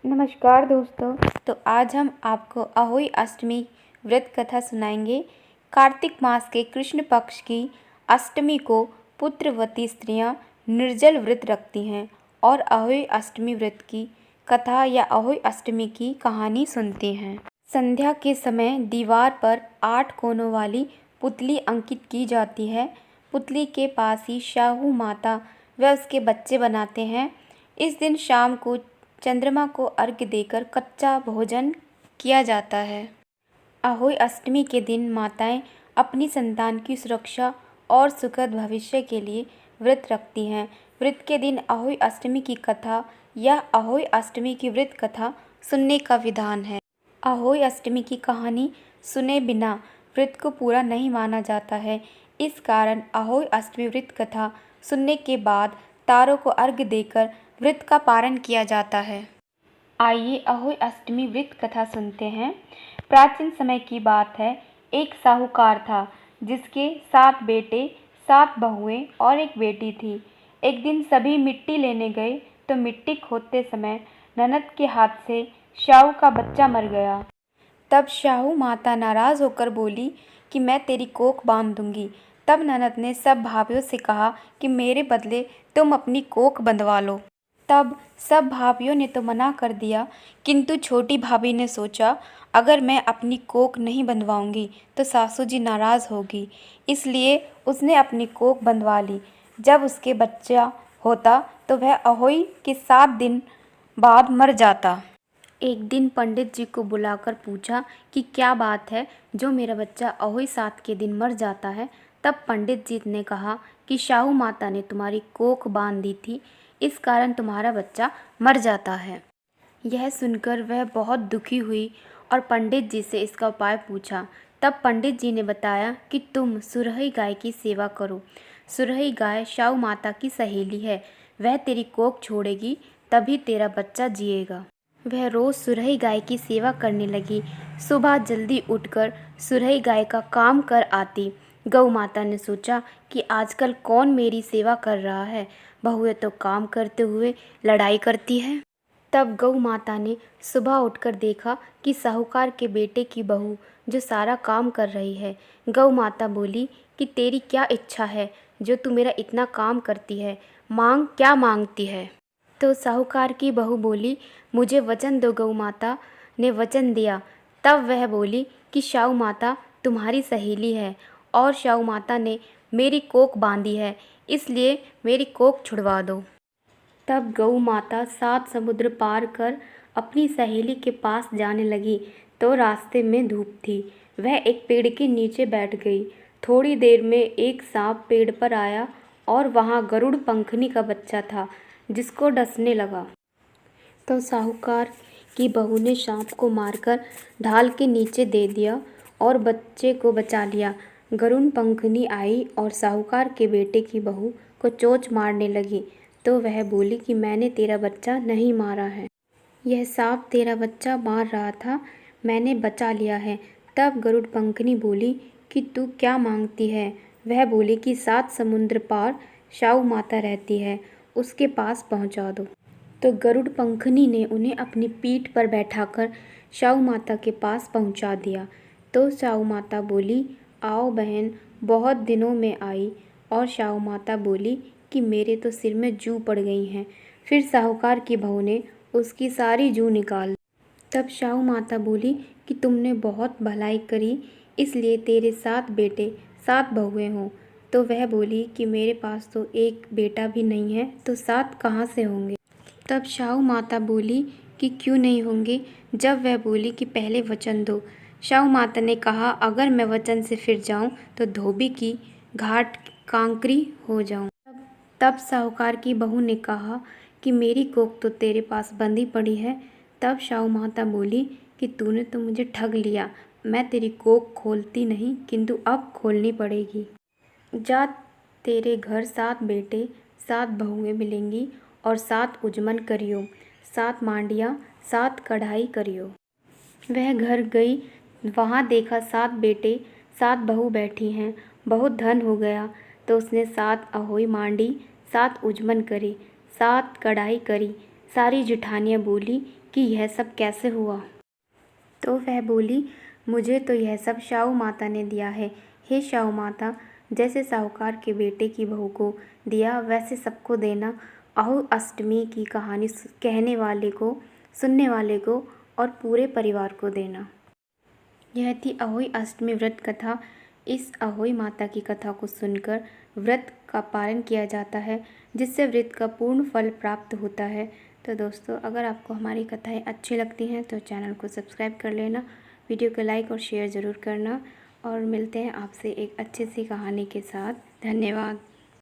नमस्कार दोस्तों। तो आज हम आपको अहोई अष्टमी व्रत कथा सुनाएंगे। कार्तिक मास के कृष्ण पक्ष की अष्टमी को पुत्रवती स्त्रियां निर्जल व्रत रखती हैं और अहोई अष्टमी व्रत की कथा या अहोई अष्टमी की कहानी सुनते हैं। संध्या के समय दीवार पर 8 कोनों वाली पुतली अंकित की जाती है। पुतली के पास ही शाहू माता व उसके बच्चे बनाते हैं। इस दिन शाम को चंद्रमा को अर्घ्य देकर कच्चा भोजन किया जाता है। अहोई अष्टमी के दिन माताएं अपनी संतान की सुरक्षा और सुखद भविष्य के लिए व्रत रखती हैं। व्रत के दिन अहोई अष्टमी की कथा या अहोई अष्टमी की व्रत कथा सुनने का विधान है। अहोई अष्टमी की कहानी सुने बिना व्रत को पूरा नहीं माना जाता है। इस कारण अहोई अष्टमी व्रत कथा सुनने के बाद तारों को अर्घ्य देकर व्रत का पारण किया जाता है। आइए अहोई अष्टमी व्रत कथा सुनते हैं। प्राचीन समय की बात है। एक साहूकार था जिसके 7 बेटे, 7 बहुएं और एक बेटी थी। एक दिन सभी मिट्टी लेने गए तो मिट्टी खोदते समय ननद के हाथ से शाहू का बच्चा मर गया। तब शाहू माता नाराज होकर बोली कि मैं तेरी कोख बांध दूंगी। तब ननद ने सब भाभियों से कहा कि मेरे बदले तुम अपनी कोख बंधवा लो। तब सब भाभियों ने तो मना कर दिया, किंतु छोटी भाभी ने सोचा अगर मैं अपनी कोख नहीं बंधवाऊंगी तो सासू जी नाराज़ होगी। इसलिए उसने अपनी कोख बंधवा ली। जब उसके बच्चा होता तो वह अहोई के 7 दिन बाद मर जाता। एक दिन पंडित जी को बुलाकर पूछा कि क्या बात है जो मेरा बच्चा अहोई 7 के दिन मर जाता है। तब पंडित जी ने कहा कि शाहू माता ने तुम्हारी कोख बांध दी थी, इस कारण तुम्हारा बच्चा मर जाता है। यह सुनकर वह बहुत दुखी हुई और पंडित जी से इसका उपाय पूछा। तब पंडित जी ने बताया कि तुम सुरही गाय की सेवा करो। सुरही गाय शाहू माता की सहेली है, वह तेरी कोख छोड़ेगी तभी तेरा बच्चा जिएगा। वह रोज़ सुरही गाय की सेवा करने लगी। सुबह जल्दी उठकर सुरही गाय का काम कर आती। गौ माता ने सोचा कि आजकल कौन मेरी सेवा कर रहा है, बहुएं तो काम करते हुए लड़ाई करती है। तब गौ माता ने सुबह उठकर देखा कि साहूकार के बेटे की बहू जो सारा काम कर रही है। गौ माता बोली कि तेरी क्या इच्छा है जो तू मेरा इतना काम करती है, मांग क्या मांगती है। तो साहूकार की बहू बोली मुझे वचन दो। गौ माता ने वचन दिया। तब वह बोली कि शाहू माता तुम्हारी सहेली है और शाहू माता ने मेरी कोख बांधी है, इसलिए मेरी कोख छुड़वा दो। तब गौ माता 7 समुद्र पार कर अपनी सहेली के पास जाने लगी तो रास्ते में धूप थी। वह एक पेड़ के नीचे बैठ गई। थोड़ी देर में एक सांप पेड़ पर आया और वहाँ गरुड़ पंखनी का बच्चा था जिसको डसने लगा। तो साहूकार की बहू ने सांप को मारकर ढाल के नीचे दे दिया और बच्चे को बचा लिया। गरुड़ पंखनी आई और साहूकार के बेटे की बहू को चोंच मारने लगी तो वह बोली कि मैंने तेरा बच्चा नहीं मारा है, यह सांप तेरा बच्चा मार रहा था, मैंने बचा लिया है। तब गरुड़ पंखनी बोली कि तू क्या मांगती है। वह बोली कि 7 समुद्र पार शाहू माता रहती है, उसके पास पहुंचा दो। तो गरुड़ पंखनी ने उन्हें अपनी पीठ पर बैठाकर शाहू माता के पास पहुंचा दिया। तो शाहू माता बोली आओ बहन, बहुत दिनों में आई। और शाहू माता बोली कि मेरे तो सिर में जू पड़ गई हैं। फिर साहूकार की बहू ने उसकी सारी जू निकाल दी। तब शाहू माता बोली कि तुमने बहुत भलाई करी, इसलिए तेरे 7 बेटे 7 बहुएं हों। तो वह बोली कि मेरे पास तो एक बेटा भी नहीं है, तो 7 कहाँ से होंगे। तब शाहू माता बोली कि क्यों नहीं होंगे। जब वह बोली कि पहले वचन दो। शाहू माता ने कहा अगर मैं वचन से फिर जाऊं तो धोबी की घाट कांकरी हो जाऊं। तब साहूकार की बहू ने कहा कि मेरी कोख तो तेरे पास बंधी पड़ी है। तब शाहू माता बोली कि तूने तो मुझे ठग लिया, मैं तेरी कोख खोलती नहीं, किंतु अब खोलनी पड़ेगी। जा, तेरे घर 7 बेटे 7 बहुएं मिलेंगी और 7 उजमन करियो, 7 मांडियाँ 7 कढ़ाई करियो। वह घर गई, वहाँ देखा 7 बेटे 7 बहू बैठी हैं। बहुत धन हो गया तो उसने 7 अहोई मांडी, 7 उजमन करी, 7 कढ़ाई करी, सारी जेठानियाँ बोली कि यह सब कैसे हुआ। तो वह बोली, मुझे तो यह सब शाहू माता ने दिया है। हे शाहू माता, जैसे साहूकार के बेटे की बहू को दिया वैसे सबको देना। अहोई अष्टमी की कहानी कहने वाले को, सुनने वाले को और पूरे परिवार को देना। यह थी अहोई अष्टमी व्रत कथा। इस अहोई माता की कथा को सुनकर व्रत का पालन किया जाता है, जिससे व्रत का पूर्ण फल प्राप्त होता है। तो दोस्तों, अगर आपको हमारी कथाएं अच्छी लगती हैं तो चैनल को सब्सक्राइब कर लेना, वीडियो को लाइक और शेयर ज़रूर करना, और मिलते हैं आपसे एक अच्छी सी कहानी के साथ। धन्यवाद।